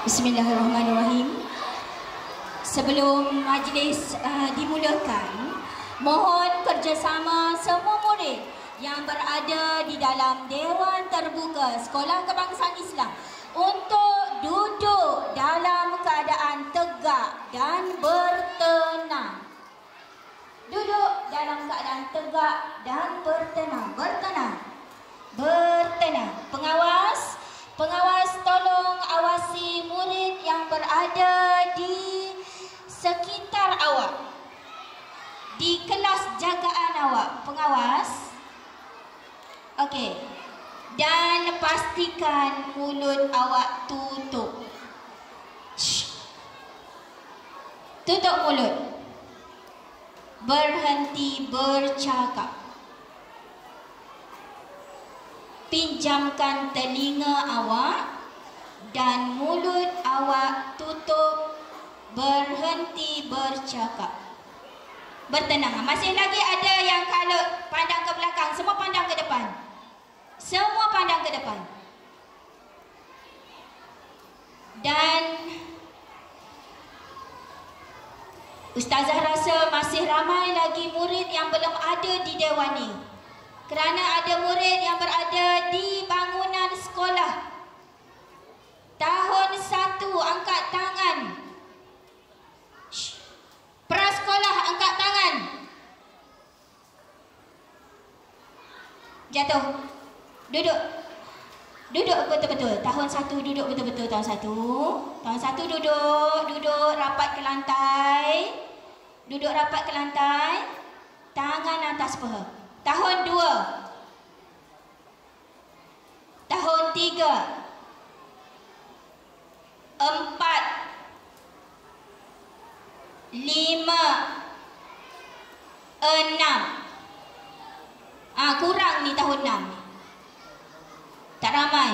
Bismillahirrahmanirrahim. Sebelum majlis dimulakan, mohon kerjasama semua murid yang berada di dalam Dewan Terbuka Sekolah Kebangsaan Islam untuk duduk dalam keadaan tegak dan bertenang. Duduk dalam keadaan tegak dan bertenang. Bertenang. Pengawas tolong awasi murid yang berada di sekitar awak, di kelas jagaan awak. Pengawas. Okey. Dan pastikan mulut awak tutup. Tutup mulut. Berhenti bercakap. Pinjamkan telinga awak dan mulut awak tutup. Berhenti bercakap. Bertenang. Masih lagi ada yang kalau pandang ke belakang, semua pandang ke depan. Semua pandang ke depan. Dan Ustazah rasa masih ramai lagi murid yang belum ada di dewan ni. Kerana ada murid yang berada di bangunan sekolah. Tahun 1 angkat tangan. Prasekolah angkat tangan. Jatuh. Duduk. Duduk betul-betul. Tahun 1 duduk betul-betul. Tahun 1 duduk rapat ke lantai. Duduk rapat ke lantai. Tangan atas paha. Tahun 2. Tahun 3. 4. 5. 6. Kurang ni tahun 6. Tak ramai.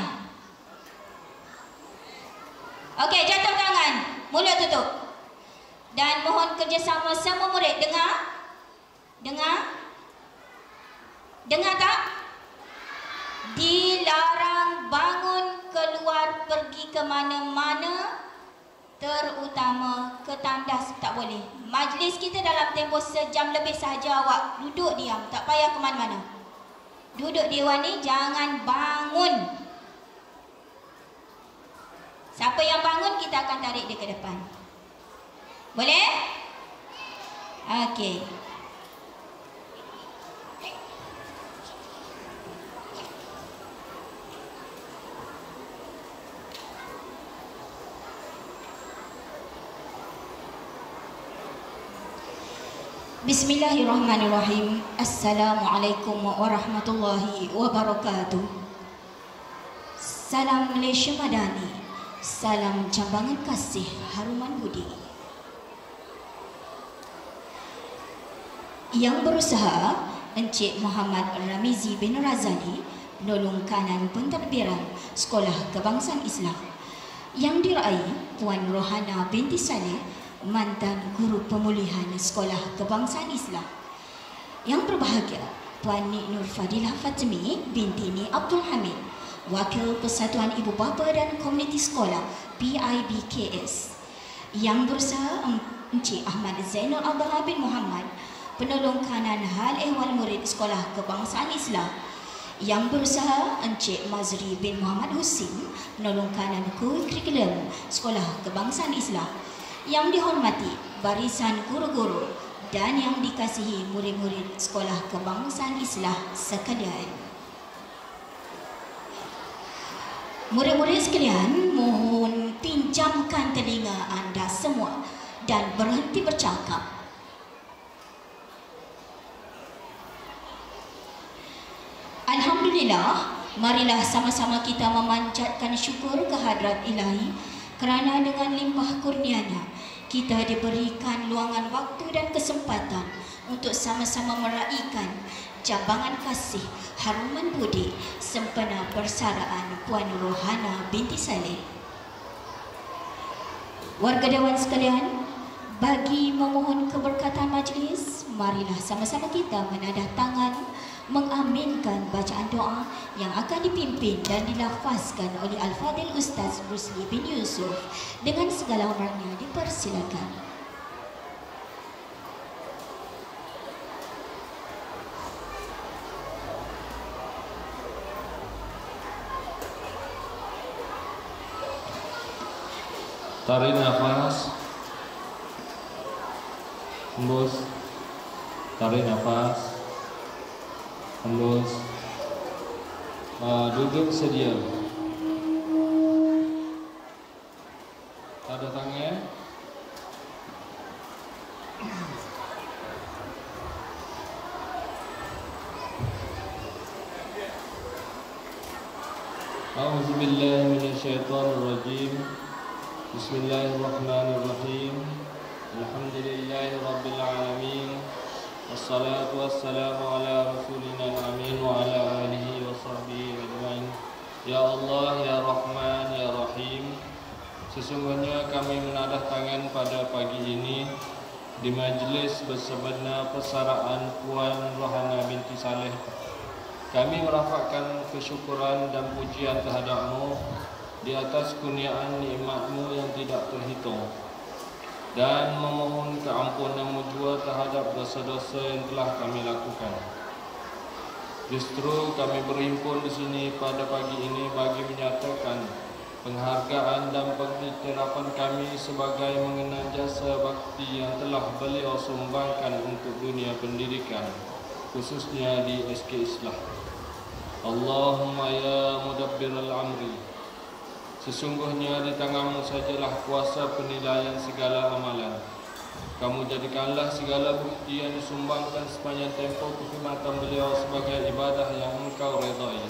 Okey, jatuh tangan. Mulut tutup. Dan mohon kerjasama semua murid. Dengar tak? Dilarang bangun keluar pergi ke mana-mana, terutama ke tandas tak boleh. Majlis kita dalam tempoh sejam lebih sahaja. Awak duduk diam, tak payah ke mana-mana. Duduk di dewan ni, jangan bangun. Siapa yang bangun, kita akan tarik dia ke depan. Boleh? Okey. Bismillahirrahmanirrahim. Assalamualaikum warahmatullahi wabarakatuh. Salam Malaysia Madani. Salam Jambangan Kasih Haruman Budi. Yang berusaha Encik Muhammad Ramizi bin Razali, penolong kanan pentadbiran Sekolah Kebangsaan Islam. Yang diraih Puan Rohana binti Saleh, mantan guru pemulihan Sekolah Kebangsaan Islam. Yang berbahagia Puan Nik Nur Fadilah Fatmi binti Ni Abdul Hamid, Wakil Persatuan Ibu Bapa dan Komuniti Sekolah PIBKS. Yang berusaha Encik Ahmad Zainul Abdullah bin Muhammad, penolong kanan hal ehwal murid Sekolah Kebangsaan Islam. Yang berusaha Encik Mazri bin Muhammad Husin, penolong kanan kurikulum Sekolah Kebangsaan Islam. Yang dihormati barisan guru-guru dan yang dikasihi murid-murid Sekolah Kebangsaan Islam sekalian. Murid-murid sekalian, mohon pinjamkan telinga anda semua dan berhenti bercakap. Alhamdulillah, marilah sama-sama kita memanjatkan syukur kehadrat Ilahi kerana dengan limpah kurnianya kita diberikan luangan waktu dan kesempatan untuk sama-sama meraihkan Jambangan Kasih Haruman Budi sempena persaraan Puan Rohana binti Saleh. Warga Dewan sekalian, bagi memohon keberkatan majlis, marilah sama-sama kita menadah tangan mengaminkan bacaan doa yang akan dipimpin dan dilafazkan oleh Al-Fadhil Ustaz Rusli bin Yusuf. Dengan segala hormatnya dipersilakan. Tarik nafas, hembus, tarik nafas, hembus, duduk sedia. Ada tangan. A'udzubillahi minasyaitonirrajim. Bismillahirrahmanirrahim. Alhamdulillahirabbil alamin. Wassalatu wassalamu ala rasulina amin wa ala alihi wa sahbihi ajmain. Ya Allah, ya Rahman, ya Rahim. Sesungguhnya kami menadah tangan pada pagi ini di majlis bersebena persaraan Puan Rohana binti Saleh. Kami merafakkan kesyukuran dan pujian terhadap-Mu di atas kurniaan nikmat-Mu yang tidak terhitung, dan memohon keampunan-Mu jua terhadap dosa-dosa yang telah kami lakukan. Justru kami berhimpun di sini pada pagi ini bagi menyatakan penghargaan dan pengiktirafan kami sebagai mengenal jasa bakti yang telah beliau sumbangkan untuk dunia pendidikan, khususnya di SK Islah. Allahumma ya mudabbiral amri, sesungguhnya di tangan-Mu sajalah kuasa penilaian segala amalan. Kamu jadikanlah segala bukti yang disumbangkan sepanjang tempoh kekhidmatan beliau sebagai ibadah yang Engkau redai.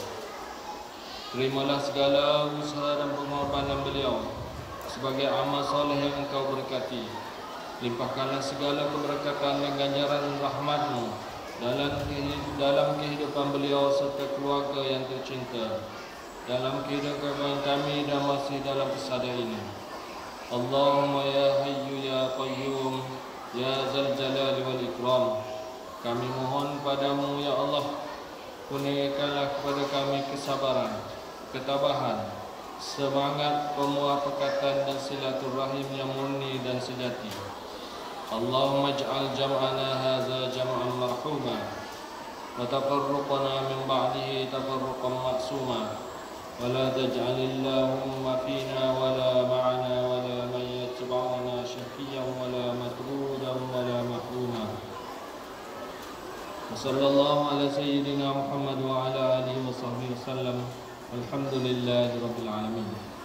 Terimalah segala usaha dan pengorbanan beliau sebagai amal soleh yang Engkau berkati. Limpahkanlah segala keberkatan dan ganjaran rahmat-Mu dalam kehidupan beliau serta keluarga yang tercinta, dalam kehidupan kami dan masih dalam pesada ini. Allahumma ya hayyu ya qayyum ya zal jalali wal ikram. Kami mohon padamu ya Allah, kurniakanlah kepada kami kesabaran, ketabahan, semangat pemuafakatan dan silaturahim yang murni dan sejati. Allahumma ij'al jam'ana hadza jam'an marhuma wa tafarruqana min ba'dihi tafarruqan ma'suma. ولا تجعل اللهم فينا ولا معنا ولا من يتبعنا شقيا ولا مطرودا ولا محروما. وصلى الله على سيدنا محمد وعلى آله وصحبه وسلم. الحمد لله رب العالمين.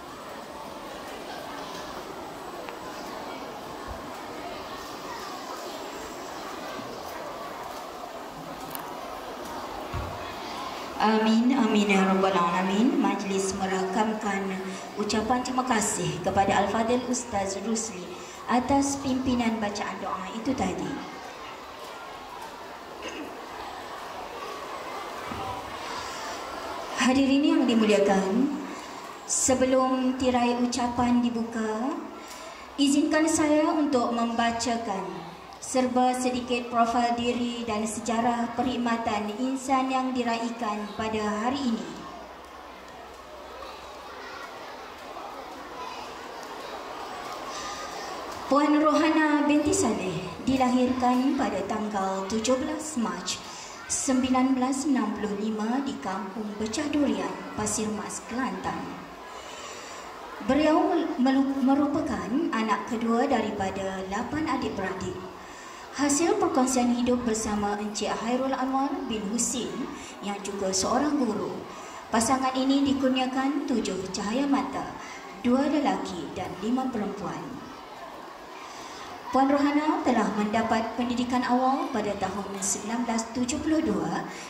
Amin, amin ya rabbal alamin. Majlis merakamkan ucapan terima kasih kepada Al-Fadhil Ustaz Rusli atas pimpinan bacaan doa itu tadi. Hadirin yang dimuliakan, sebelum tirai ucapan dibuka, izinkan saya untuk membacakan serba sedikit profil diri dan sejarah perkhidmatan insan yang diraikan pada hari ini. Puan Rohana binti Saleh dilahirkan pada tanggal 17 Mac 1965 di Kampung Becah Durian, Pasir Mas, Kelantan. Beliau merupakan anak kedua daripada 8 adik-beradik. Hasil perkongsian hidup bersama Encik Hairul Anwar bin Husin yang juga seorang guru. Pasangan ini dikurniakan 7 cahaya mata, 2 lelaki dan 5 perempuan. Puan Rohana telah mendapat pendidikan awal pada tahun 1972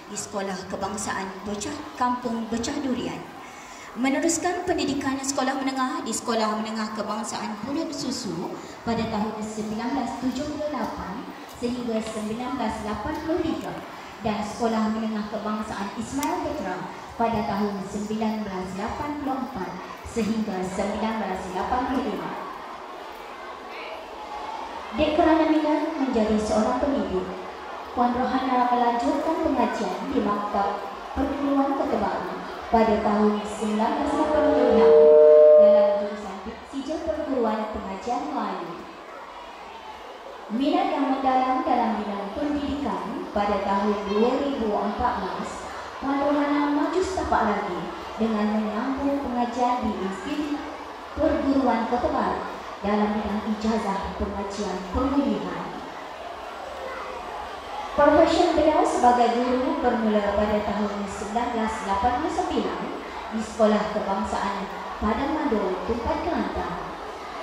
di Sekolah Kebangsaan Kampung Becah Durian. Meneruskan pendidikan sekolah menengah di Sekolah Menengah Kebangsaan Pulut Susu pada tahun 1978 sehingga 1983 dan Sekolah Menengah Kebangsaan Ismail Petra pada tahun 1984 sehingga 1985. Dek kerana minat menjadi seorang pendidik, Puan Rohana melanjutkan pengajian di Maktab Perguruan Kota Baru pada tahun 1986 dalam jurusan Sijil Perguruan Pengajian Melayu. Minat yang mendalam dalam bidang pendidikan pada tahun 2014, Puan Rohana maju setapak lagi dengan menyambung pengajian di Institut Perguruan Kota Baru dalam bidang ijazah pengajian pemulihan. Profesi beliau sebagai guru bermula pada tahun 1989 di Sekolah Kebangsaan Padang Mando, Tumpat Kelantan.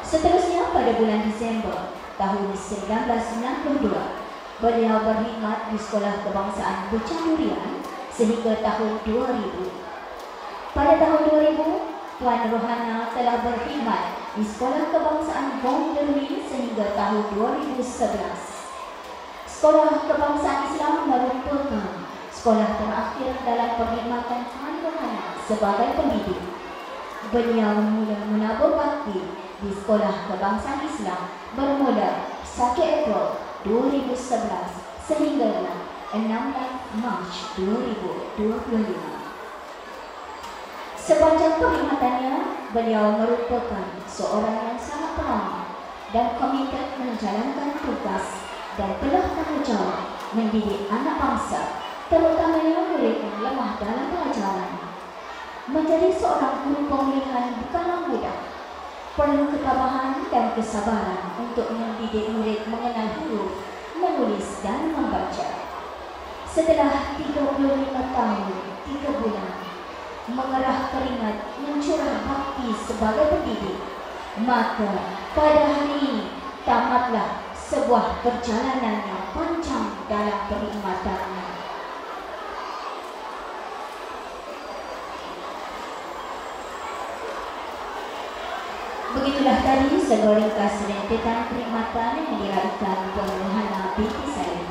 Seterusnya pada bulan Disember tahun 1992, beliau berkhidmat di Sekolah Kebangsaan Pucang Durian sehingga tahun 2000. Pada tahun 2000, Puan Rohana telah berkhidmat di Sekolah Kebangsaan Bom Derwi sehingga tahun 2011. Sekolah Kebangsaan Islam merupakan sekolah terakhir dalam perkhidmatan Puan Rohana sebagai pendidik. Beliau mula menabur bakti di Sekolah Kebangsaan Islam bermula 1 April 2011 sehingga 16 Mac 2025. Sepanjang perkhidmatannya, beliau merupakan seorang yang sangat peramal dan komited menjalankan tugas dan telah tanggungjawab mendidik anak bangsa, terutamanya murid yang lemah dalam pelajaran. Menjadi seorang guru pemulihan bukanlah mudah. Perlu ketabahan dan kesabaran untuk mendidik murid mengenal huruf, menulis dan membaca. Setelah 35 tahun, 3 bulan, mengerah keringat mencurah bakti sebagai pendidik, maka pada hari ini tamatlah sebuah perjalanan yang panjang dalam perkhidmatannya. Begitulah tadi segelintir rentetan perkhidmatan yang diraihkan Puan Rohana binti Salim.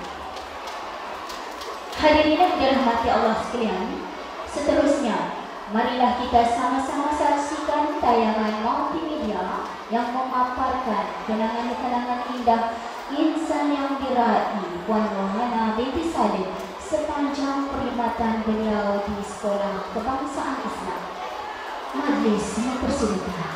Hadirin yang dirahmati Allah sekalian, seterusnya marilah kita sama-sama saksikan tayangan multimedia yang memaparkan kenangan-kenangan indah insan yang diraih Puan Rohana binti Salim sepanjang perkhidmatan beliau di Sekolah Kebangsaan Islam. Majlis mempersilakan.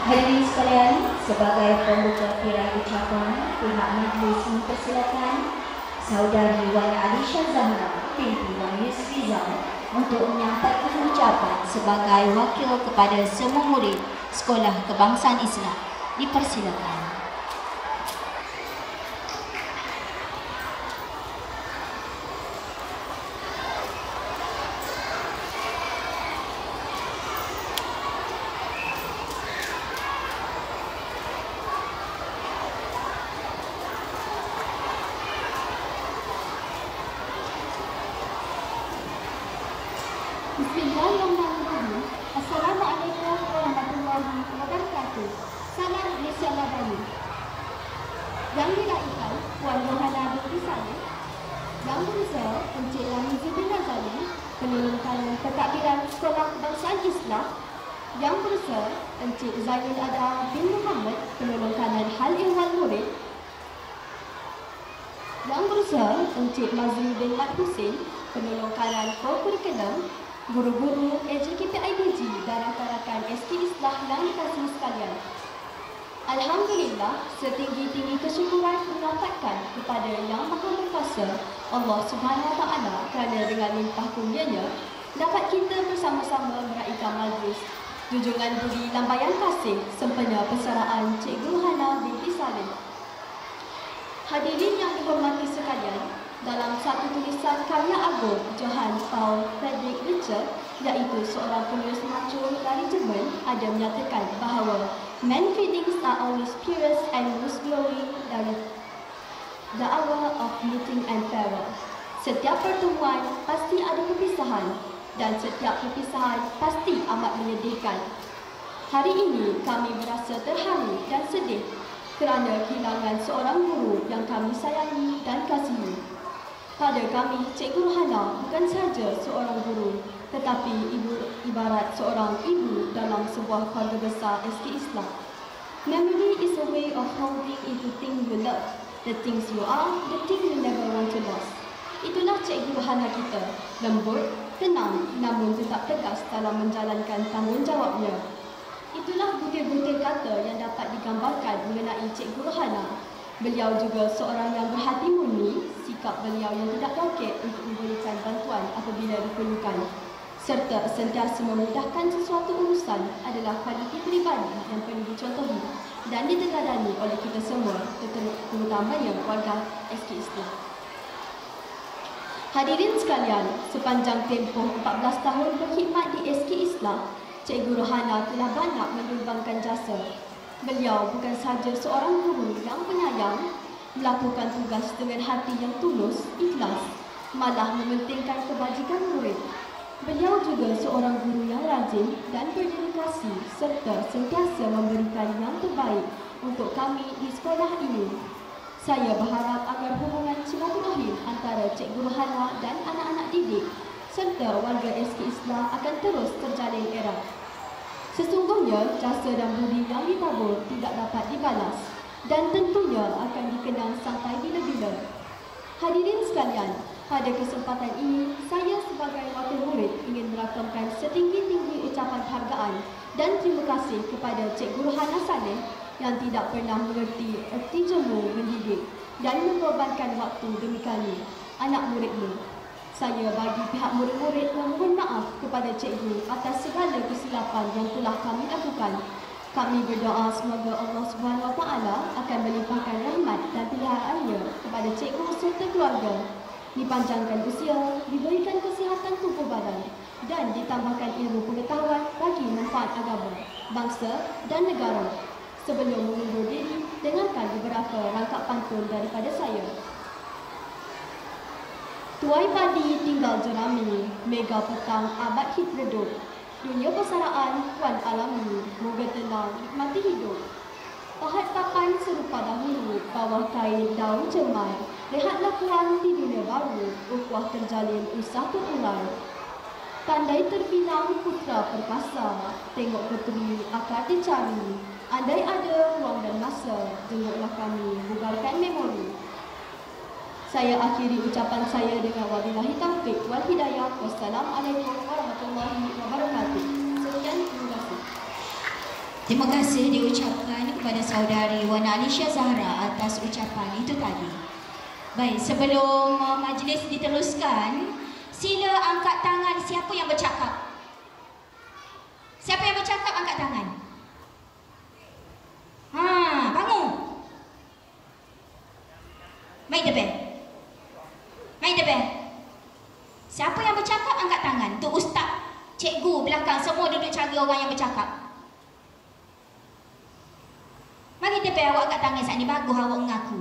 Hadirin sekalian, sebagai pembuka tirai ucapan, pihak majlis mempersilakan Saudari Wan Alisha Zahra binti Wan Yusfizal untuk menyampaikan ucapan sebagai wakil kepada semua murid Sekolah Kebangsaan Islam. Dipersilakan. Bismillahirrahmanirrahim. Assalamualaikum warahmatullahi wabarakatuh. Salam Malaysia Baru. Yang diraihkan Puan Rohana binti Salim, Yang berusaha Encik Lamizi bin Razali, penelungkan pentadbiran Sekolah Kebangsaan Islam. Yang berusaha Encik Zainul Adha bin Muhammad, penelungkan hal ehwal murid. Yang berusaha Encik Mazli bin Mat Hussein, penelungkan co-curriculum, guru-guru LJKPIDG dan rakan-rakan SK Islah yang dikasihi sekalian. Alhamdulillah, setinggi-tinggi kesyukuran menyatakan kepada Yang Maha Berkuasa Allah Subhanahu Wa Taala kerana dengan limpah kurnianya dapat kita bersama-sama meraihkan majlis junjungan budi lambaian kasih sempena persaraan Cikgu Rohana binti Salim. Hadirin yang dihormati sekalian, dalam satu tulisan karya agung Johann Paul Friedrich Richard, iaitu seorang penulis macul dari Jerman, ada menyatakan bahawa man feelings are always purest and most glowing dari the hour of meeting and farewell. Setiap pertemuan pasti ada perpisahan, dan setiap perpisahan pasti amat menyedihkan. Hari ini kami merasa terharu dan sedih kerana kehilangan seorang guru yang kami sayangi dan kasihi. Pada kami, Cikgu Rohana bukan sahaja seorang guru, tetapi ibarat seorang ibu dalam sebuah keluarga besar SK Islam. Memory is a way of holding into things you love, the things you are, the things you never want to lose. Itulah Cikgu Rohana kita, lembut, tenang, namun tetap tegas dalam menjalankan tanggungjawabnya. Itulah butir-butir kata yang dapat digambarkan mengenai Cikgu Rohana. Beliau juga seorang yang berhati murni, sikap beliau yang tidak raket untuk memberikan bantuan apabila diperlukan, serta sentiasa memudahkan sesuatu urusan adalah kualiti peribadi yang perlu dicontohi dan diteladani oleh kita semua, terutamanya keluarga SK Islam. Hadirin sekalian, sepanjang tempoh 14 tahun berkhidmat di SK Islam, Cikgu Rohana telah banyak menyumbangkan jasa. Beliau bukan sahaja seorang guru yang penyayang, melakukan tugas dengan hati yang tulus, ikhlas, malah mementingkan kebajikan murid. Beliau juga seorang guru yang rajin dan berdedikasi serta sentiasa memberikan yang terbaik untuk kami di sekolah ini. Saya berharap agar hubungan silaturahim antara Cikgu Rohana dan anak-anak didik serta warga SK Islam akan terus terjalin erat. Sesungguhnya, jasa dan budi yang ditabur tidak dapat dibalas dan tentunya akan dikenang sampai bila-bila. Hadirin sekalian, pada kesempatan ini, saya sebagai wakil murid ingin merakamkan setinggi-tinggi ucapan hargaan dan terima kasih kepada Cikgu Rohana Saleh yang tidak pernah mengerti erti jemu mendidik dan mengorbankan waktu demi kami, anak muridnya. Saya bagi pihak murid-murid memohon maaf kepada cikgu atas segala kesilapan yang telah kami lakukan. Kami berdoa semoga Allah SWT akan melimpahkan rahmat dan peliharaannya kepada cikgu serta keluarga, dipanjangkan usia, diberikan kesihatan tubuh badan dan ditambahkan ilmu pengetahuan bagi manfaat agama, bangsa dan negara. Sebelum mengundur diri, dengarkan beberapa rangkap pantun daripada saya. Tuai padi tinggal jerami, mega petang abad hit redup. Dunia persaraan puan alami, moga tenang nikmati hidup. Pahat papan serupa dahulu, bawah kain daun cemai. Lihatlah puan di dunia baru, ukhuwah terjalin usah berurai. Tandai terbilang putra perkasa, tengok puteri akar dicari. Andai ada ruang dan masa, jenguklah kami, bubarkan memori. Saya akhiri ucapan saya dengan wabillahi taufiq wal hidayah. Wassalamualaikum warahmatullahi wabarakatuh. Sekian, terima kasih. Terima kasih diucapkan kepada saudari Wan Alisha Zahra atas ucapan itu tadi. Baik, sebelum majlis diteruskan, sila angkat tangan siapa yang bercakap. Siapa yang bercakap angkat tangan. Bangun. Main depan. Main depan. Siapa yang bercakap angkat tangan. Tu ustaz, cikgu belakang semua duduk cari orang yang bercakap. Mari depan awak angkat tangan saat ni. Bagus awak mengaku.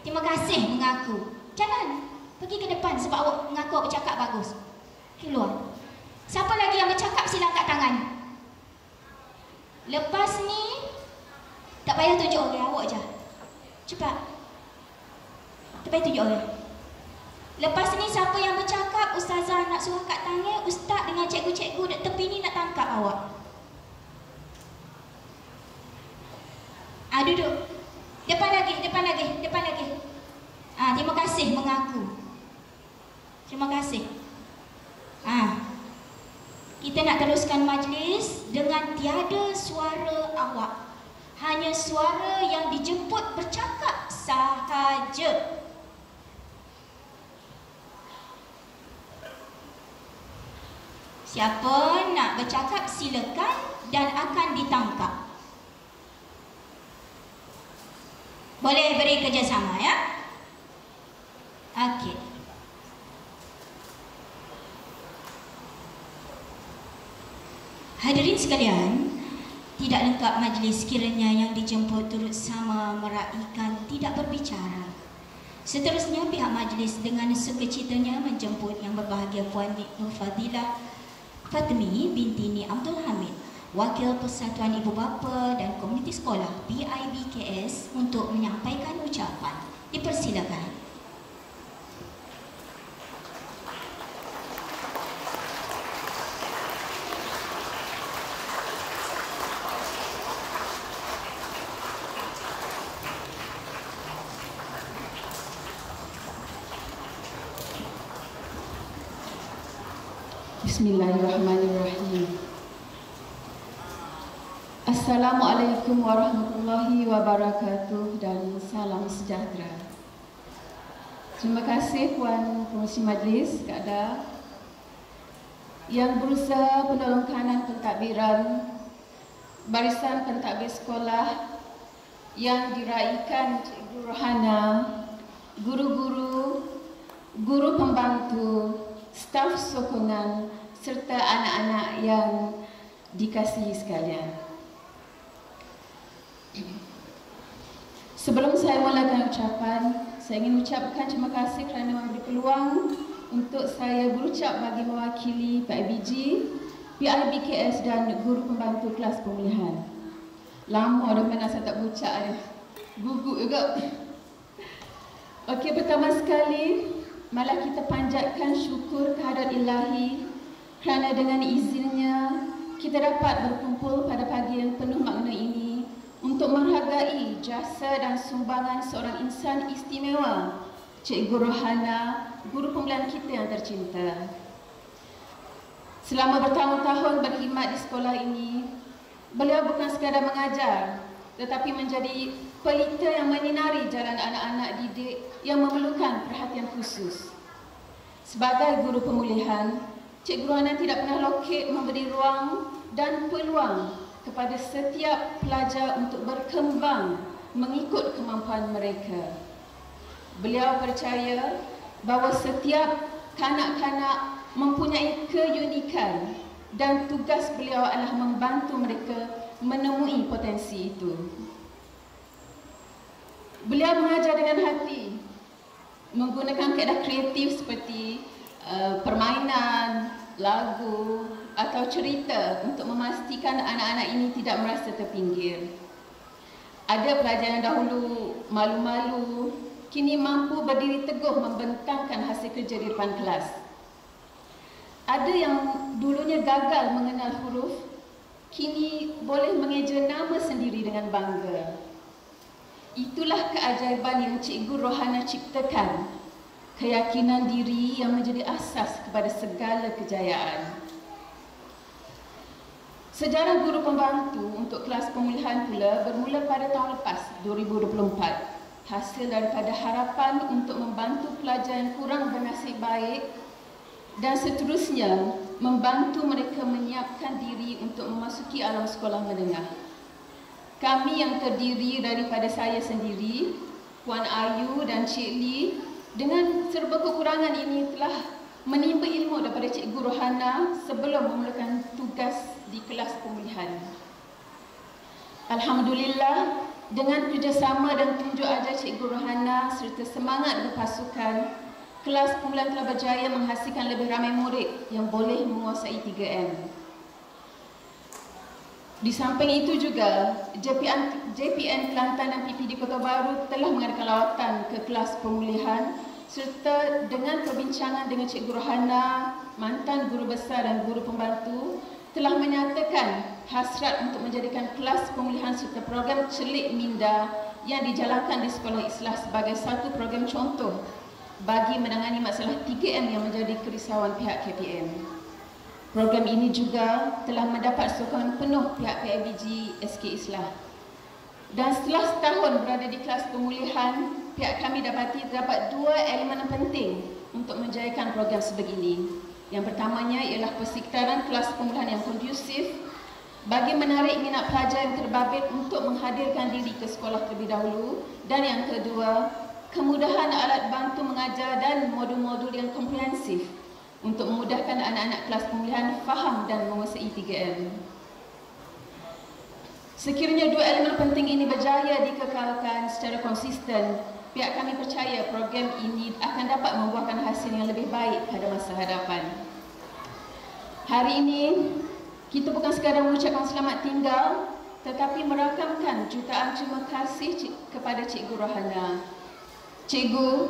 Terima kasih mengaku. Jangan pergi ke depan sebab awak mengaku awak bercakap bagus. Keluar. Siapa lagi yang bercakap sila angkat tangan. Lepas ni tak payah tunjuk orang, awak je. Cepat. Tak payah tunjuk orang. Lepas ni siapa yang bercakap, ustazah nak suruh kat tangan, ustaz dengan cikgu-cikgu dek tepi ni nak tangkap awak. Duduk. Depan lagi, depan lagi, depan lagi. Terima kasih mengaku. Terima kasih. Kita nak teruskan majlis dengan tiada suara awak. Hanya suara yang dijemput bercakap sahaja. Siapa nak bercakap silakan dan akan ditangkap. Boleh beri kerjasama ya. Okey. Hadirin sekalian, tidak lengkap majlis kiranya yang dijemput turut sama meraihkan tidak berbicara. Seterusnya pihak majlis dengan sukacitanya menjemput yang berbahagia Puan Nur Fadilah Fatmi binti Ni Abdul Hamid, Wakil Persatuan Ibu Bapa dan Komuniti Sekolah PIBKS untuk menyampaikan ucapan. Dipersilakan. Bismillahirrahmanirrahim. Assalamualaikum warahmatullahi wabarakatuh dan salam sejahtera. Terima kasih Puan Pengerusi Majlis Keada yang berusaha penolong kanan pentadbiran barisan pentadbir sekolah yang diraikan Cikgu Rohana, guru-guru, guru pembantu, staf sokongan serta anak-anak yang dikasihi sekalian. Sebelum saya mulakan ucapan, saya ingin ucapkan terima kasih kerana memberi peluang untuk saya berucap bagi mewakili PIBG, PIBKS dan guru pembantu kelas pemulihan. Lama dah mana saya tak berucap dah. Gugup juga. Okey, pertama sekali, malah kita panjatkan syukur kehadrat Ilahi kerana dengan izinnya kita dapat berkumpul pada pagi yang penuh makna ini untuk menghargai jasa dan sumbangan seorang insan istimewa, Cikgu Rohana, guru pemulihan kita yang tercinta. Selama bertahun-tahun berkhidmat di sekolah ini, beliau bukan sekadar mengajar, tetapi menjadi pelita yang menyinari jalan anak-anak didik yang memerlukan perhatian khusus. Sebagai guru pemulihan, Cikgu Rohana tidak pernah lokek memberi ruang dan peluang kepada setiap pelajar untuk berkembang mengikut kemampuan mereka. Beliau percaya bahawa setiap kanak-kanak mempunyai keunikan dan tugas beliau adalah membantu mereka menemui potensi itu. Beliau mengajar dengan hati, menggunakan kaedah kreatif seperti permainan, lagu atau cerita untuk memastikan anak-anak ini tidak merasa terpinggir. Ada pelajar yang dahulu malu-malu, kini mampu berdiri teguh membentangkan hasil kerja di depan kelas. Ada yang dulunya gagal mengenal huruf, kini boleh mengeja nama sendiri dengan bangga. Itulah keajaiban yang Cikgu Rohana ciptakan, keyakinan diri yang menjadi asas kepada segala kejayaan. Sejarah guru pembantu untuk kelas pemulihan pula bermula pada tahun lepas, 2024. Hasil daripada harapan untuk membantu pelajar yang kurang bernasib baik dan seterusnya membantu mereka menyiapkan diri untuk memasuki alam sekolah menengah. Kami yang terdiri daripada saya sendiri, Puan Ayu dan Cik Lee, dengan serba kekurangan ini telah menimba ilmu daripada Cikgu Rohana sebelum memulakan tugas di kelas pemulihan. Alhamdulillah, dengan kerjasama dan tunjuk ajar Cikgu Rohana serta semangat berpasukan, kelas pemulihan telah berjaya menghasilkan lebih ramai murid yang boleh menguasai 3M. Di samping itu juga, JPN Kelantan dan PPD Kota Baru telah mengadakan lawatan ke kelas pemulihan serta dengan perbincangan dengan Cikgu Rohana, mantan guru besar dan guru pembantu, telah menyatakan hasrat untuk menjadikan kelas pemulihan serta program Celik Minda yang dijalankan di Sekolah Islah sebagai satu program contoh bagi menangani masalah 3M yang menjadi kerisauan pihak KPM. Program ini juga telah mendapat sokongan penuh pihak PIBG SK Islah. Dan setelah setahun berada di kelas pemulihan, pihak kami dapati terdapat dua elemen penting untuk menjayakan program sebegini. Yang pertamanya ialah persekitaran kelas pemulihan yang kondusif bagi menarik minat pelajar yang terbabit untuk menghadirkan diri ke sekolah terlebih dahulu. Dan yang kedua, kemudahan alat bantu mengajar dan modul-modul yang komprehensif untuk memudahkan anak-anak kelas pemulihan faham dan menguasai 3M. Sekiranya dua elemen penting ini berjaya dikekalkan secara konsisten, pihak kami percaya program ini akan dapat membuahkan hasil yang lebih baik pada masa hadapan. Hari ini kita bukan sekadar mengucapkan selamat tinggal, tetapi merakamkan jutaan terima kasih kepada Cikgu Rohana. Cikgu,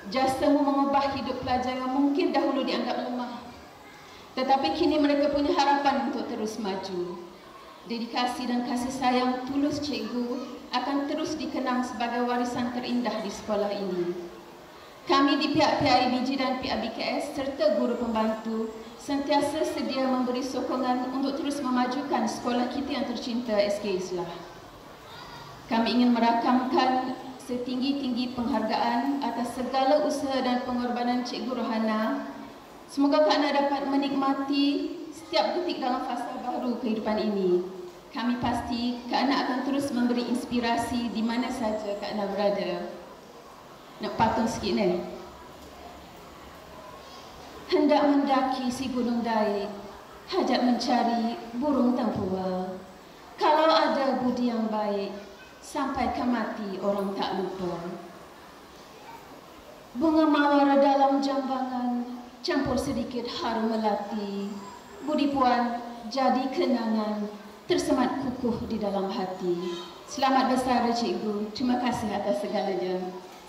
jasamu mengubah hidup pelajar yang mungkin dahulu dianggap lemah, tetapi kini mereka punya harapan untuk terus maju. Dedikasi dan kasih sayang tulus Cikgu akan terus dikenang sebagai warisan terindah di sekolah ini. Kami di pihak PIBG dan pihak BKS serta guru pembantu sentiasa sedia memberi sokongan untuk terus memajukan sekolah kita yang tercinta SK Islah. Kami ingin merakamkan setinggi-tinggi penghargaan atas segala usaha dan pengorbanan Cikgu Rohana. Semoga Kak Ana dapat menikmati setiap detik dalam fasa baru kehidupan ini. Kami pasti Kak Ana akan terus memberi inspirasi di mana saja Kak Ana berada. Nak patung sikit ni. Hendak mendaki si gunung Daik, hajat mencari burung tempua. Kalau ada budi yang baik, sampai ke mati orang tak lupa. Bunga mawar dalam jambangan, campur sedikit harum melati. Budi puan jadi kenangan, tersemat kukuh di dalam hati. Selamat bersara Cikgu, terima kasih atas segalanya.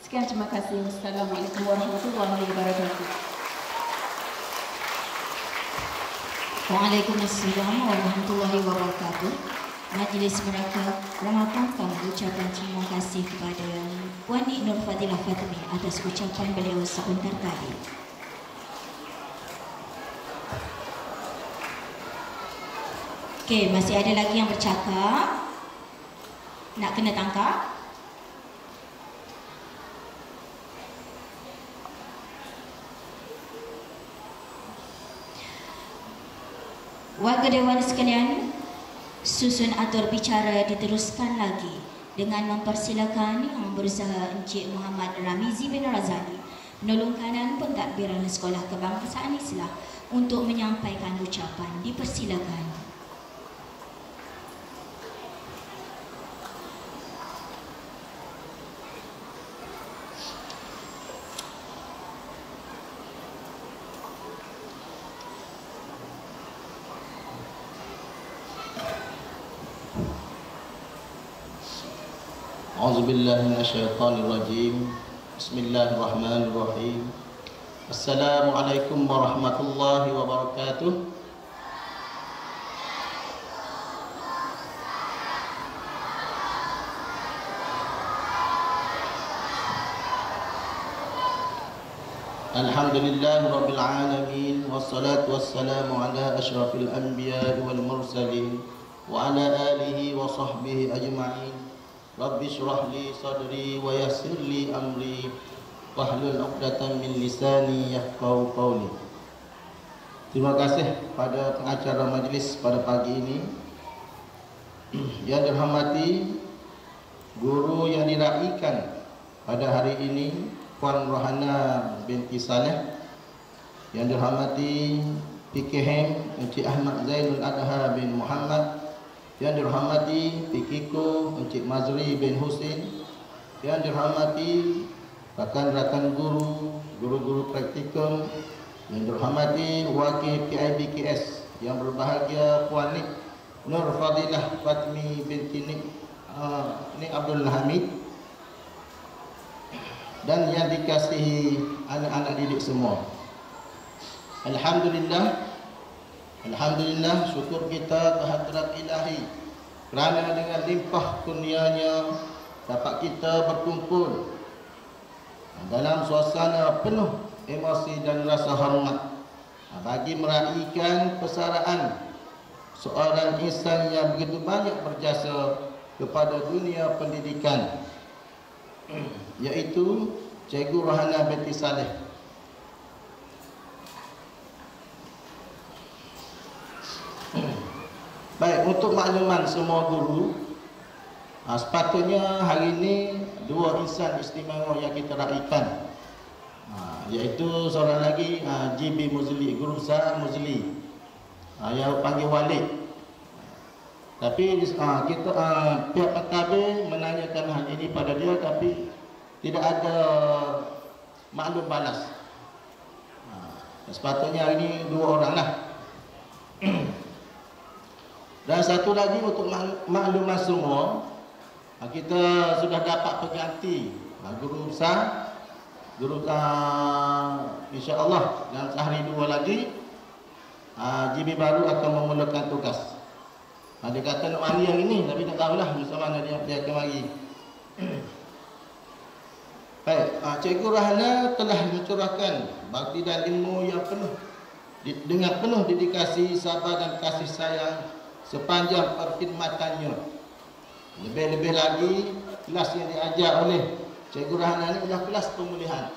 Sekian, terima kasih. Assalamualaikum warahmatullahi wabarakatuh. Waalaikumsalam warahmatullahi wabarakatuh. Majlis merakamkan ucapan terima kasih kepada Puan Nur Fadilah Fatmi atas ucapan beliau sebentar tadi. Okey, masih ada lagi yang bercakap. Nak kena tangkap? Warga Dewan sekalian, susun atur bicara diteruskan lagi dengan mempersilakan Yang Berusaha Encik Muhammad Ramizi bin Razali, penolong kanan pentadbiran Sekolah Kebangsaan Islah, untuk menyampaikan ucapan. Dipersilakan. A'udzubillahi minasyaitonirrajim. Bismillahirrahmanirrahim. Assalamualaikum warahmatullahi wabarakatuh. Alhamdulillahi rabbil alamin, wassalatu wassalamu ala asyrafil anbiya'i wal mursalin wa ala alihi wa sahbihi ajma'in. Rabbi syrah li sadri wa yassir li amri wahlul 'uqdatam min lisani yafqahu qawli. Terima kasih pada pengacara majlis pada pagi ini. Yang dirahmati guru yang diraikan pada hari ini, Puan Rohana binti Saleh. Yang dirahmati PKM Encik Ahmad Zainul Adha bin Muhammad. Yang dirahmati Pikiko Encik Mazri bin Husin. Yang dirahmati rakan-rakan guru, guru-guru praktikum. Yang dirahmati wakil PIBKS yang berbahagia Puan Nur Fadilah Fatmi binti Nik Abdul Hamid, dan yang dikasihi anak-anak didik semua. Alhamdulillah, syukur kita kehadrat ilahi kerana dengan limpah kurnianya dapat kita berkumpul dalam suasana penuh emosi dan rasa hormat bagi meraihkan persaraan seorang insan yang begitu banyak berjasa kepada dunia pendidikan, yaitu Cikgu Rohana binti Saleh. Baik, untuk makluman semua guru, sepatutnya hari ini dua insan istimewa yang kita raikan, iaitu seorang lagi GB Muzli, Guru Besar Muzli, yang panggil Walid. Tapi kita pihak pentadbir menanyakan hal ini pada dia, tapi tidak ada maklum balas. Sepatutnya hari ini dua orang lah. Dan satu lagi untuk makluman semua, kita sudah dapat pengganti guru besar. InsyaAllah dalam sehari dua lagi GB baru akan memulakan tugas. Dia kata nak mari yang ini, tapi tak tahulah macam mana dia akan mari. Baik, Cikgu Rahana telah mencurahkan bakti dan ilmu yang penuh dengan penuh dedikasi, sabar dan kasih sayang sepanjang perkhidmatannya. Lebih-lebih lagi, kelas yang diajar oleh Cikgu Rahana ini adalah kelas pemulihan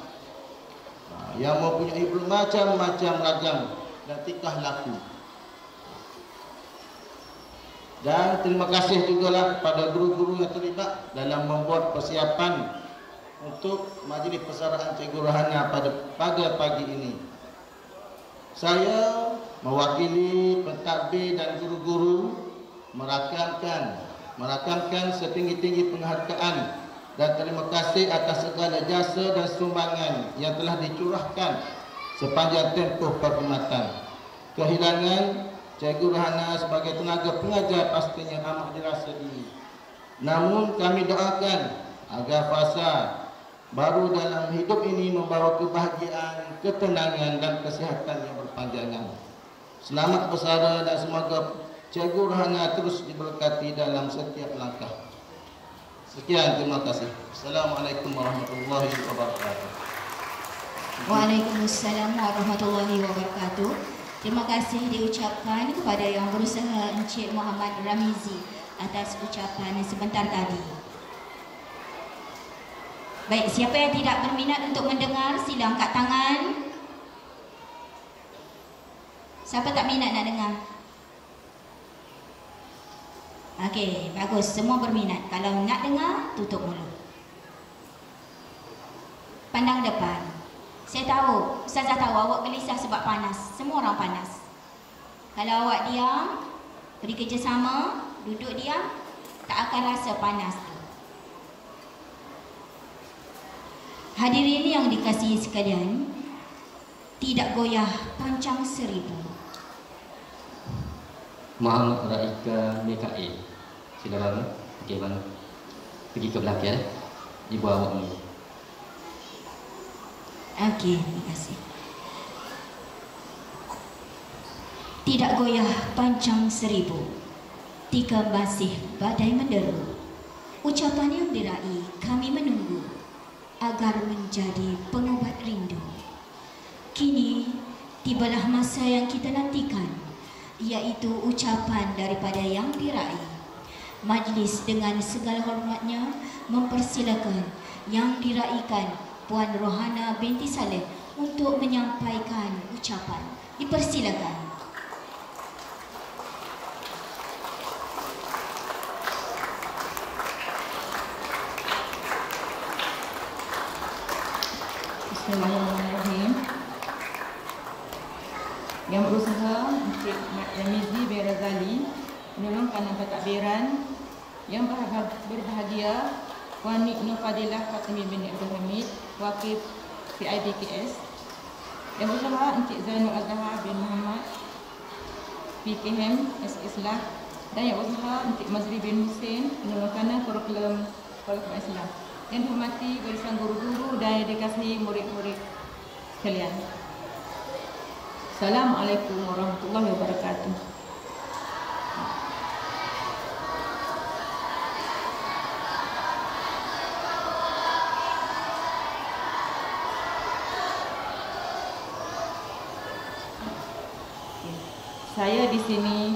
yang mempunyai bermacam-macam ragam dan tingkah laku. Dan terima kasih jugalah kepada guru-guru yang terlibat dalam membuat persiapan untuk majlis persaraan Cikgu Rahana pada pagi ini. Saya mewakili pentadbir dan guru-guru merakamkan setinggi-tinggi penghargaan dan terima kasih atas segala jasa dan sumbangan yang telah dicurahkan sepanjang tempoh perkhidmatan. Kehilangan Cikgu Rahana sebagai tenaga pengajar pastinya amat dirasai. Namun kami doakan agar fasa baru dalam hidup ini membawa kebahagiaan, ketenangan dan kesihatan yang berpanjangan. Selamat bersara dan semoga Cikgu Rahana terus diberkati dalam setiap langkah. Sekian, terima kasih. Assalamualaikum warahmatullahi wabarakatuh. Waalaikumsalam warahmatullahi wabarakatuh. Terima kasih diucapkan kepada Yang Berusaha Encik Muhammad Ramizi atas ucapan sebentar tadi. Baik, siapa yang tidak berminat untuk mendengar, sila angkat tangan. Siapa tak minat nak dengar? Okey, bagus. Semua berminat. Kalau nak dengar, tutup mulut. Pandang depan. Saya tahu, Ustazah tahu awak gelisah sebab panas. Semua orang panas. Kalau awak diam, beri kerjasama, duduk diam, tak akan rasa panas tu. Hadirin yang dikasihi sekalian, tidak goyah pancang seribu. Muhammad Raika Mikail. Sila bangun. Okey, bangun. Pergi ke belakang. Ibu awak ni. Okey, terima kasih. Tidak goyah pancang seribu, tika masih badai menderu. Ucapan yang diraih kami menunggu agar menjadi pengobat rindu. Kini tibalah masa yang kita nantikan, iaitu ucapan daripada yang diraih. Majlis dengan segala hormatnya mempersilakan yang diraihkan Puan Rohana binti Saleh untuk menyampaikan ucapan. Dipersilakan. Bismillahirrahmanirrahim. Yang Berusaha Encik Ramizi bin Razali, penolong kanan pentadbiran, yang berbahagia Puan Nur Fadilah Fatimi bin Abdul Hamid, Wakil PIBKS, Yang Berusaha Encik Zainul Azhar bin Muhammad PKM Islah, dan Yang Berusaha Encik Mazri bin Hussein, penolong kanan kurikulum Sekolah Islam. Yang dihormati barisan guru-guru dan yang dikasihi murid-murid sekalian. Assalamualaikum warahmatullahi wabarakatuh. Saya di sini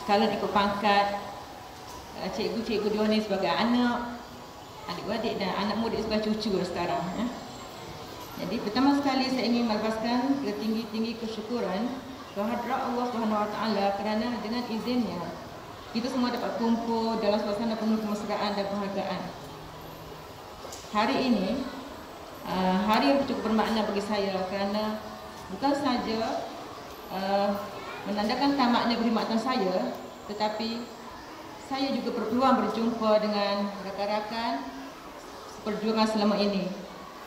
sekalian ikut pangkat cikgu-cikgu Dion sebagai anak, adik-adik dan anak murid sebagai cucu sekarang. Jadi pertama sekali saya ingin melepaskan setinggi-tinggi kesyukuran kehadrat Allah SWT kerana dengan izinnya kita semua dapat kumpul dalam suasana penuh kemesraan dan penghargaan. Hari ini hari yang cukup bermakna bagi saya kerana bukan saja menandakan tamatnya perkhidmatan saya, tetapi saya juga berpeluang berjumpa dengan rakan-rakan perjuangan selama ini.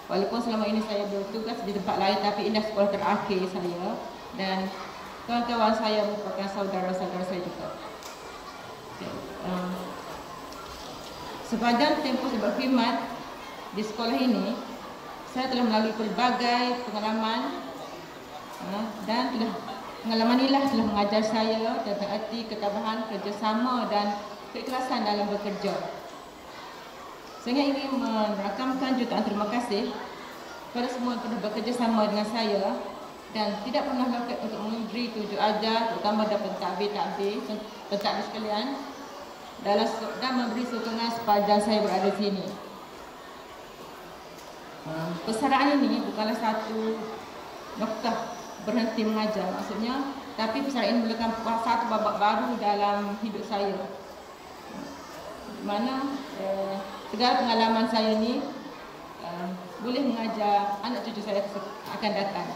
Walaupun selama ini saya bertugas di tempat lain, tapi ini sekolah terakhir saya dan kawan-kawan saya merupakan saudara-saudara saya juga. Sepanjang tempoh saya berkhidmat di sekolah ini, saya telah melalui pelbagai pengalaman dan pengalaman inilah telah mengajar saya tentang erti ketabahan, kerjasama dan keikhlasan dalam bekerja. Saya ingin merakamkan jutaan terima kasih kepada semua yang pernah bekerja sama dengan saya dan tidak pernah loket untuk memberi tunjuk ajar, terutama dapat takbir sekalian dan memberi sokongan sepanjang saya berada di sini. Persaraan ini bukanlah satu noktah berhenti mengajar maksudnya, tapi persaraan ini merupakan satu babak baru dalam hidup saya, di mana segala pengalaman saya ini boleh mengajar anak cucu saya akan datang.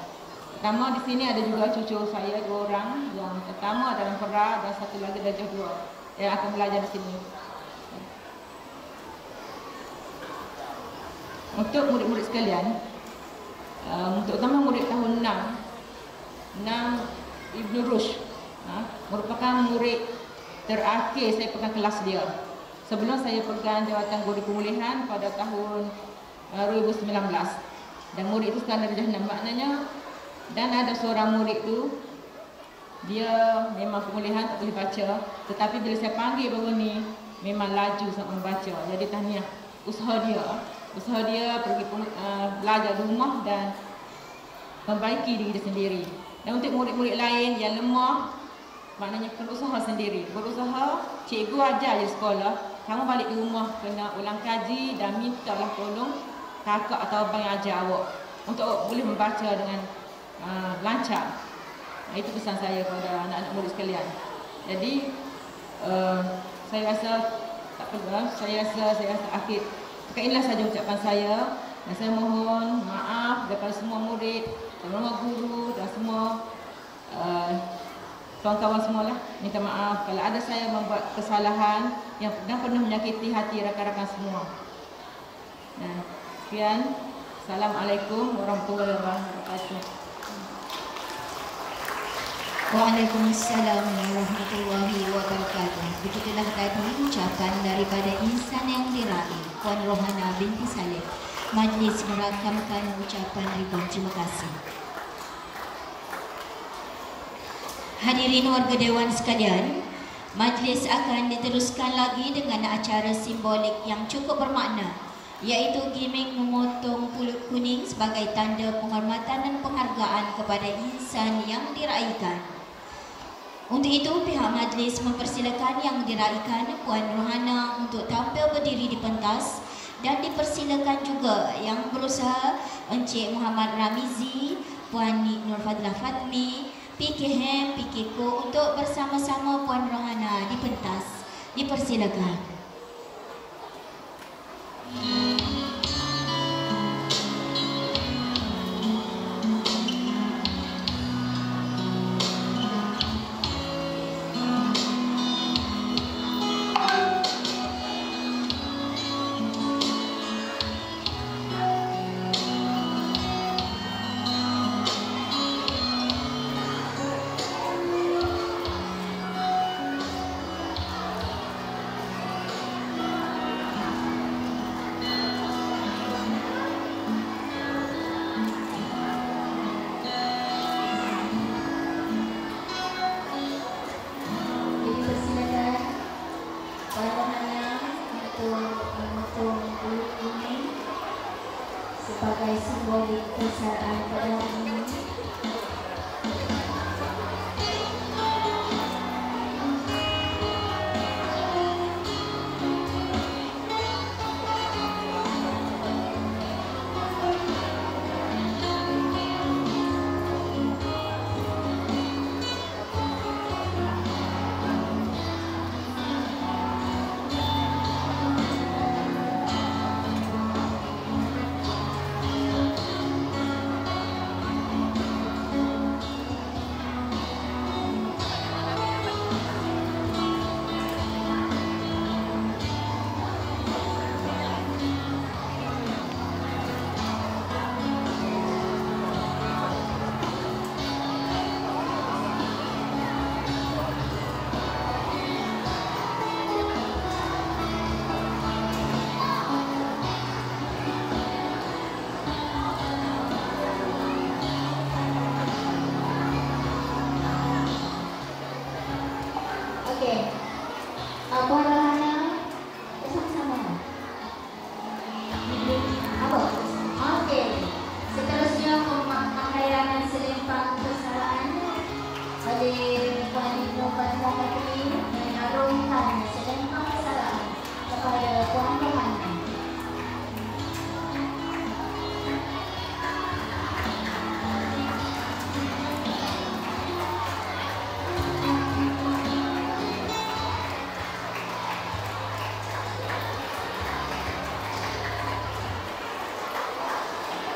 Pertama di sini ada juga cucu saya 2 orang, yang pertama dalam Perak dan satu lagi darjah 2 yang akan belajar di sini. Untuk murid-murid sekalian, terutama murid tahun 6 Ibn Rushd merupakan murid terakhir saya pegang kelas dia. Sebelum saya pegang jawatan guru pemulihan pada tahun 2019. Dan murid itu sekarang darjah 6 maknanya. Dan ada seorang murid tu, dia memang pemulihan tak boleh baca, tetapi bila saya panggil baru ni memang laju sangat membaca. Jadi tahniah usaha dia pergi belajar di rumah dan membaiki diri dia sendiri. Dan untuk murid-murid lain yang lemah, maknanya berusaha sendiri. Berusaha, cikgu ajar je sekolah, kamu balik di rumah kena ulang kaji dan mintalah tolong kakak atau abang yang ajar awak untuk boleh membaca dengan lancar. Itu pesan saya kepada anak-anak murid sekalian. Jadi saya rasa tak perlu, saya rasa akhir inilah saja ucapan saya, dan saya mohon maaf daripada semua murid, semua guru dan semua kawan-kawan semualah. Minta maaf kalau ada saya membuat kesalahan yang pernah menyakiti hati rakan-rakan semua. Nah, sekian. Assalamualaikum warahmatullahi wabarakatuh. Waalaikumsalam warahmatullahi wabarakatuh. Begitulah tadi ucapan daripada insan yang diraih, Puan Rohana binti Saleh. Majlis merakamkan ucapan ribuan terima kasih. Hadirin warga dewan sekalian, majlis akan diteruskan lagi dengan acara simbolik yang cukup bermakna, iaitu gimmick memotong pulut kuning sebagai tanda penghormatan dan penghargaan kepada insan yang diraihkan. Untuk itu, pihak majlis mempersilakan yang diraihkan Puan Rohana untuk tampil berdiri di pentas, dan dipersilakan juga yang berusaha Encik Muhammad Ramizi, Puan Nur Fadlah Fatmi, PK Hem, PK Ko untuk bersama-sama Puan Rohana di pentas. Dipersilakan. Sebagai simbolik persaraan pada hari ini,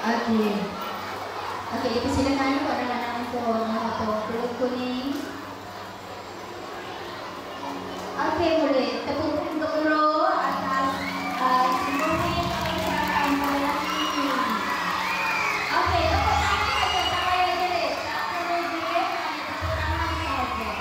Okey. Okey, dipersilakan kepada anak-anak untuk memotong kulit kuning. Okey, boleh. Tepuk untuk guru atas simbolik perayaan Maulana ini. Okey, tepuk tangan saja. Tak payah jerit. Tak perlu jerit. Hanya tepuk tangan saja.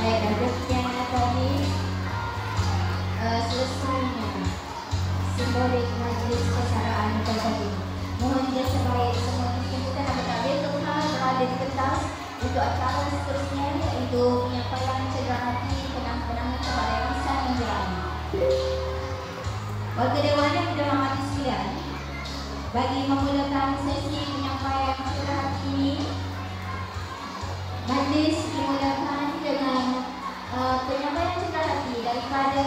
Baiklah, demikian tadi selesainya simbolik majlis persaraan tadi. Mohon jasa baik semua mungkin kita nak bertakbir Tuhan berada di pentas untuk acara seterusnya, iaitu penyampaian cedera hati kenang-kenangan kepada insan yang dirahmati. Warga Dewan yang dirahmati sekalian, bagi memulakan sesi penyampaian cedera hati ini, majlis dimulakan dengan penyampaian cedera hati daripada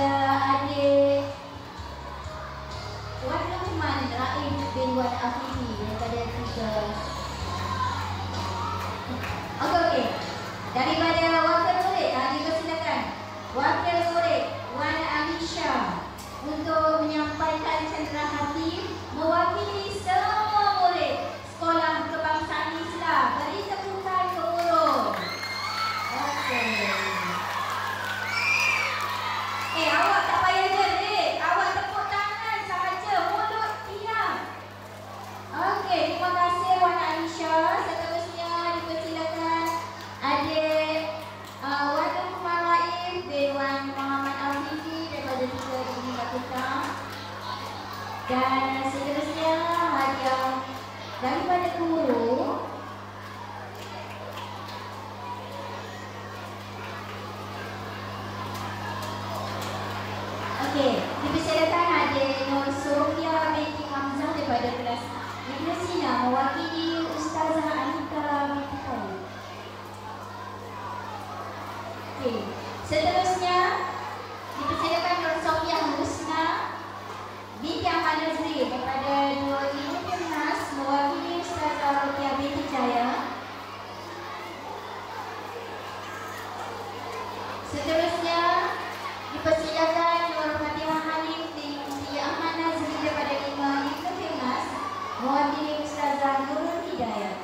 adik Wan Rahman Raif bin Wan Afifi daripada 3. Okey. Daripada wakil murid, dipersilakan wakil murid Wan Amisha untuk menyampaikan cedera hati mewakili semua murid Sekolah Kebangsaan Islam. Beri tepukan ke guru. Okey. Awak tak payah jerit. Awak tepuk tangan sahaja. Mulut diam. Okey, terima kasih Wan Aisyah. Seterusnya dipersilakan adik Wan Rahman Raif bin Wan Muhammad Afifi daripada 3 ini Bakita. Dan seterusnya hadiah daripada guru. Okey, dipersilakan adik Nur Sofia binti Hamzah daripada kelas Negeri Sina mewakili Ustazah Anita binti Khalid. Okey, seterusnya dipersilakan Nur Sofia Husna binti Ahmad Nazri daripada 2 Universitas mewakili Ustazah Rokia binti Jaya. Seterusnya dipersilakan Nur Fatihah Halim binti Ahmad Nazri daripada 5 Universitas mewakili Ustazah Nurul Hidayat.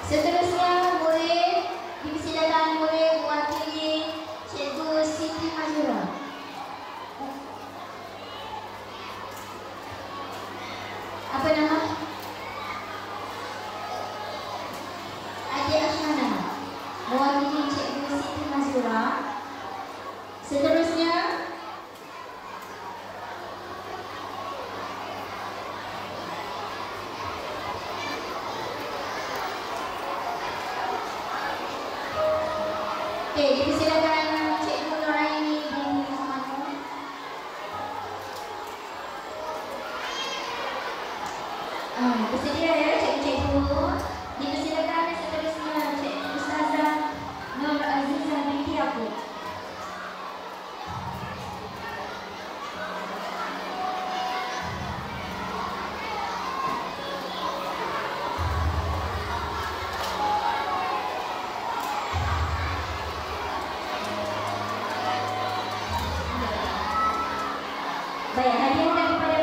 Seterusnya murid dipersilakan murid mewakili Cikgu Siti Mazura. Apa nama? Adik Ashana mewakili Cikgu Siti Mazura. Seterusnya dipersilakan Cikgu Nuraini binti Muhammad. Bersedia ya cikgu-cikgu. Dipersilakan seterusnya Cikgu Ustazah Nur Azizah binti Yaakob. Baik, hadiah daripada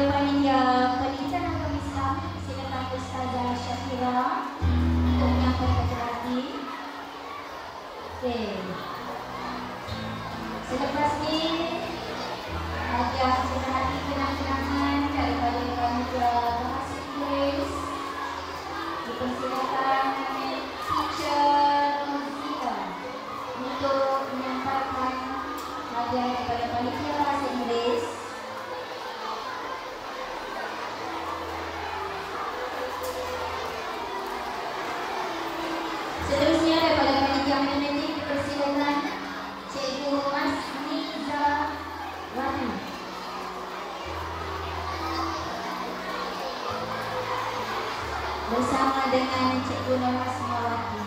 panitia pendidikan agama Islam, silakan Ustazah Syafira untuk menyampaikan cedera hati. Okey. Selepas ini hadiah cedera hati kenang-kenangan daripada panitia bahasa Inggeris. Dipersilakan Teacher Nuzila untuk menyampaikan hadiah daripada panitia bahasa Inggeris. Seterusnya daripada panitia matematik dipersilakan Cikgu Mas Niza Wati. Bersama dengan Cikgu Nur Hasmawati.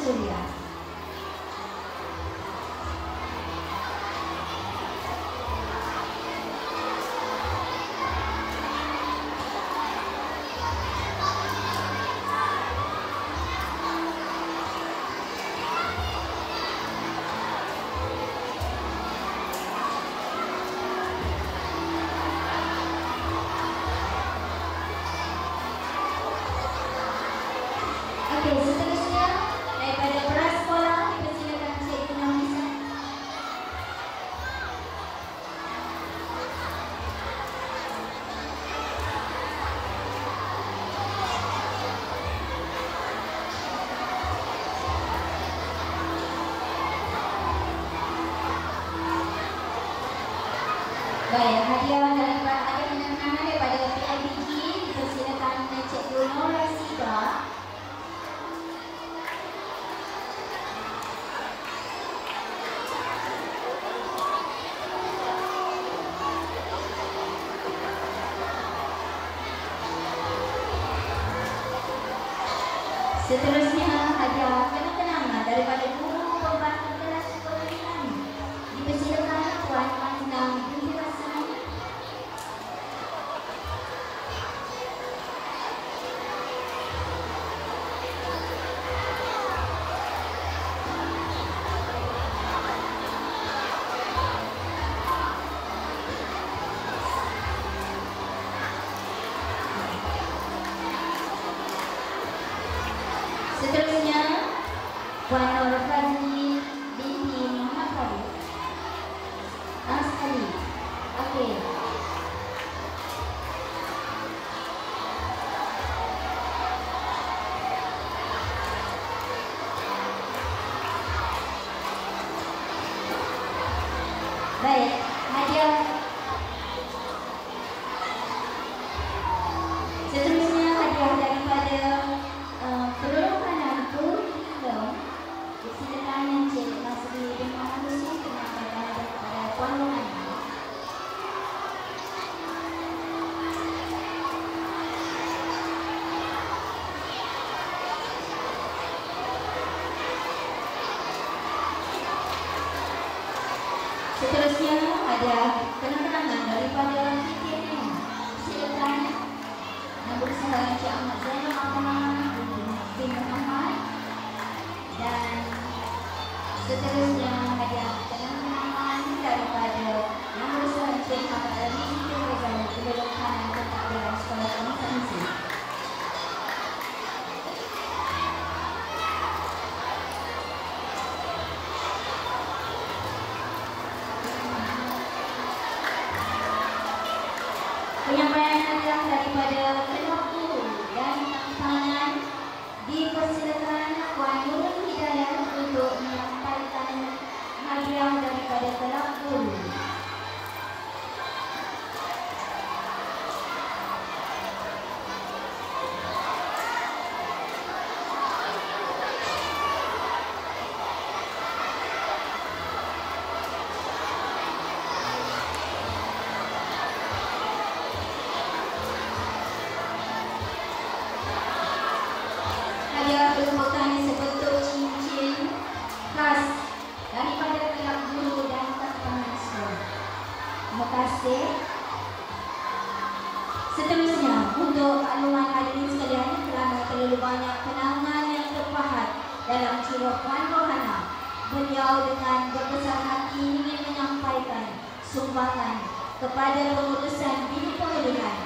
Surya. Okey, seterusnya daripada prasekolah dipersilakan Cikgu Nafisa. Baik, hadiah daripada PIBG dipersilakan Cikgu Nora Sida. Seterusnya hadiah kenang-kenangan daripada guru pembantu kelas pemilihan. Dipersilakan Puan Mandang Binti Rasani. Seterusnya Puan Nur Fazli binti Muhammad Asli. Okey. Baik, hadiah. Seterusnya hadiah daripada Kelurahan Purwilong. Silakan Encik Masri bin Muhammad Hussein menyampaikan kepada Puan Rohana. Seterusnya ada kenang-kenangan daripada PTM. Silakan yang berusaha Encik Ahmad Zainal Abang bin Muhammad. Dan seterusnya hadiah kenang-kenangan daripada yang berusaha Encik Ahmad Zainal Abang Kelurahan Pentadbiran Sekolah Kebangsaan Islam. Penyampaian hadiah daripada Ketua Guru dan Tangan dipersilakan Puan Nurul Hidayah untuk menyampaikan hadiah daripada Ketua Guru. Hadiah merupakan sebentuk cincin khas daripada Ketua Guru dan Tangan Sekolah. Terima kasih. Seterusnya, untuk makluman hadirin sekalian, kerana terlalu banyak kenangan yang terpahat dalam jiwa Puan Rohana, beliau dengan berbesar hati ingin menyampaikan sumbangan kepada pengurusan bilik pemilihan.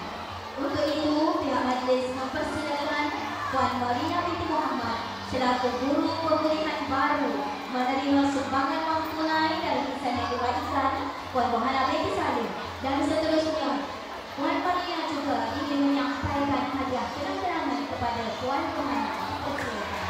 Untuk itu, pihak majlis mempersilakan Puan Marina binti Muhammad selaku guru pemilihan baru menerima sumbangan wang tunai dari insan yang diwariskan Puan Rohana binti Salim. Dan seterusnya, Puan Marina juga ingin menyampaikan hadiah kenang-kenangan kepada Puan Rohana. Persilakan.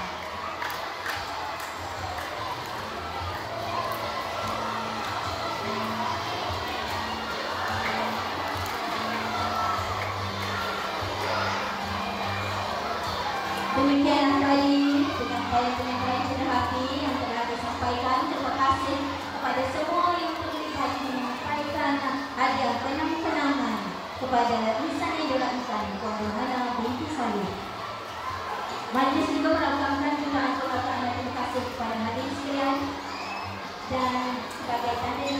Demikianlah tadi penyampaian hati yang telah disampaikan. Terima kasih kepada semua yang terlibat menyampaikan hadiah kenang-kenangan kepada insan yang diraihkan Puan Rohana binti Salim. Majlis juga melakukan jutaan terima kasih dan sebagai tanda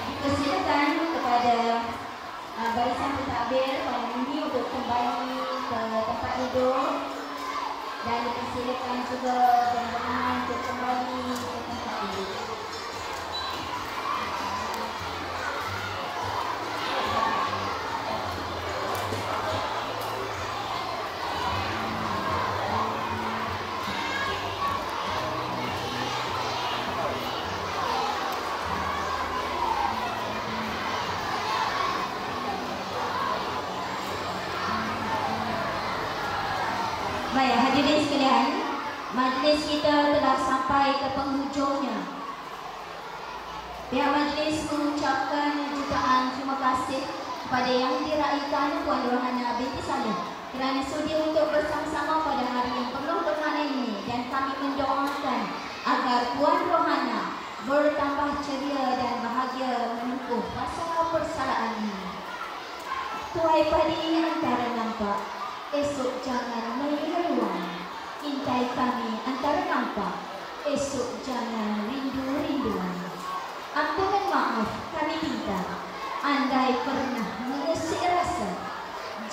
dipersilakan kepada barisan pentadbir malam ini untuk kembali ke tempat duduk dan dipersilakan juga jemaah untuk kembali ke tempat duduk. Baik, hadirin sekalian, majlis kita telah sampai ke penghujungnya. Pihak majlis mengucapkan jutaan terima kasih kepada Yang Diraikan Puan Rohana binti Saleh kerana sudi untuk bersama-sama pada hari yang penuh bermakna ini, dan kami mendoakan agar Puan Rohana bertambah ceria dan bahagia menempuh masa persaraan ini. Tuai padi antara nampak, esok jangan meluang. Intai kami antara nampak, esok jangan rindu-rinduan. Ampunkan maaf kami minta, andai pernah mengusik rasa,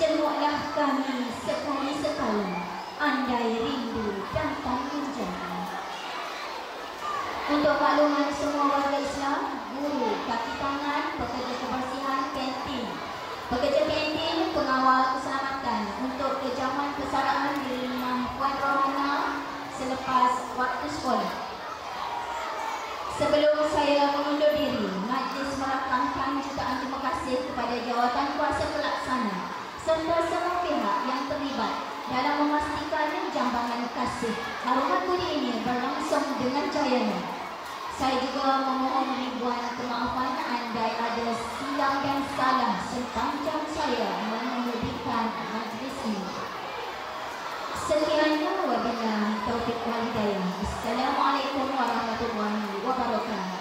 jenguklah kami sekali-sekala, andai rindu datang menjadi. Untuk makluman semua warga Islam, guru, kaki tangan, pekerja kebersihan, kantin, pekerja kantin, pengawal keselamatan untuk kejaman persaraan di rumah Puan Rohana selepas waktu sekolah. Sebelum saya mengundur diri, majlis merakamkan jutaan terima kasih kepada jawatan kuasa pelaksana serta semua pihak yang terlibat dalam memastikan jambangan kasih haruman budi ini berlangsung dengan jayanya. Saya juga memohon ribuan kemaafan andai ada silang dan salah sepanjang saya mengemudikan majlis ini. Sekiannya, wabillahi taufiq wal hidayah. Assalamualaikum warahmatullahi wabarakatuh.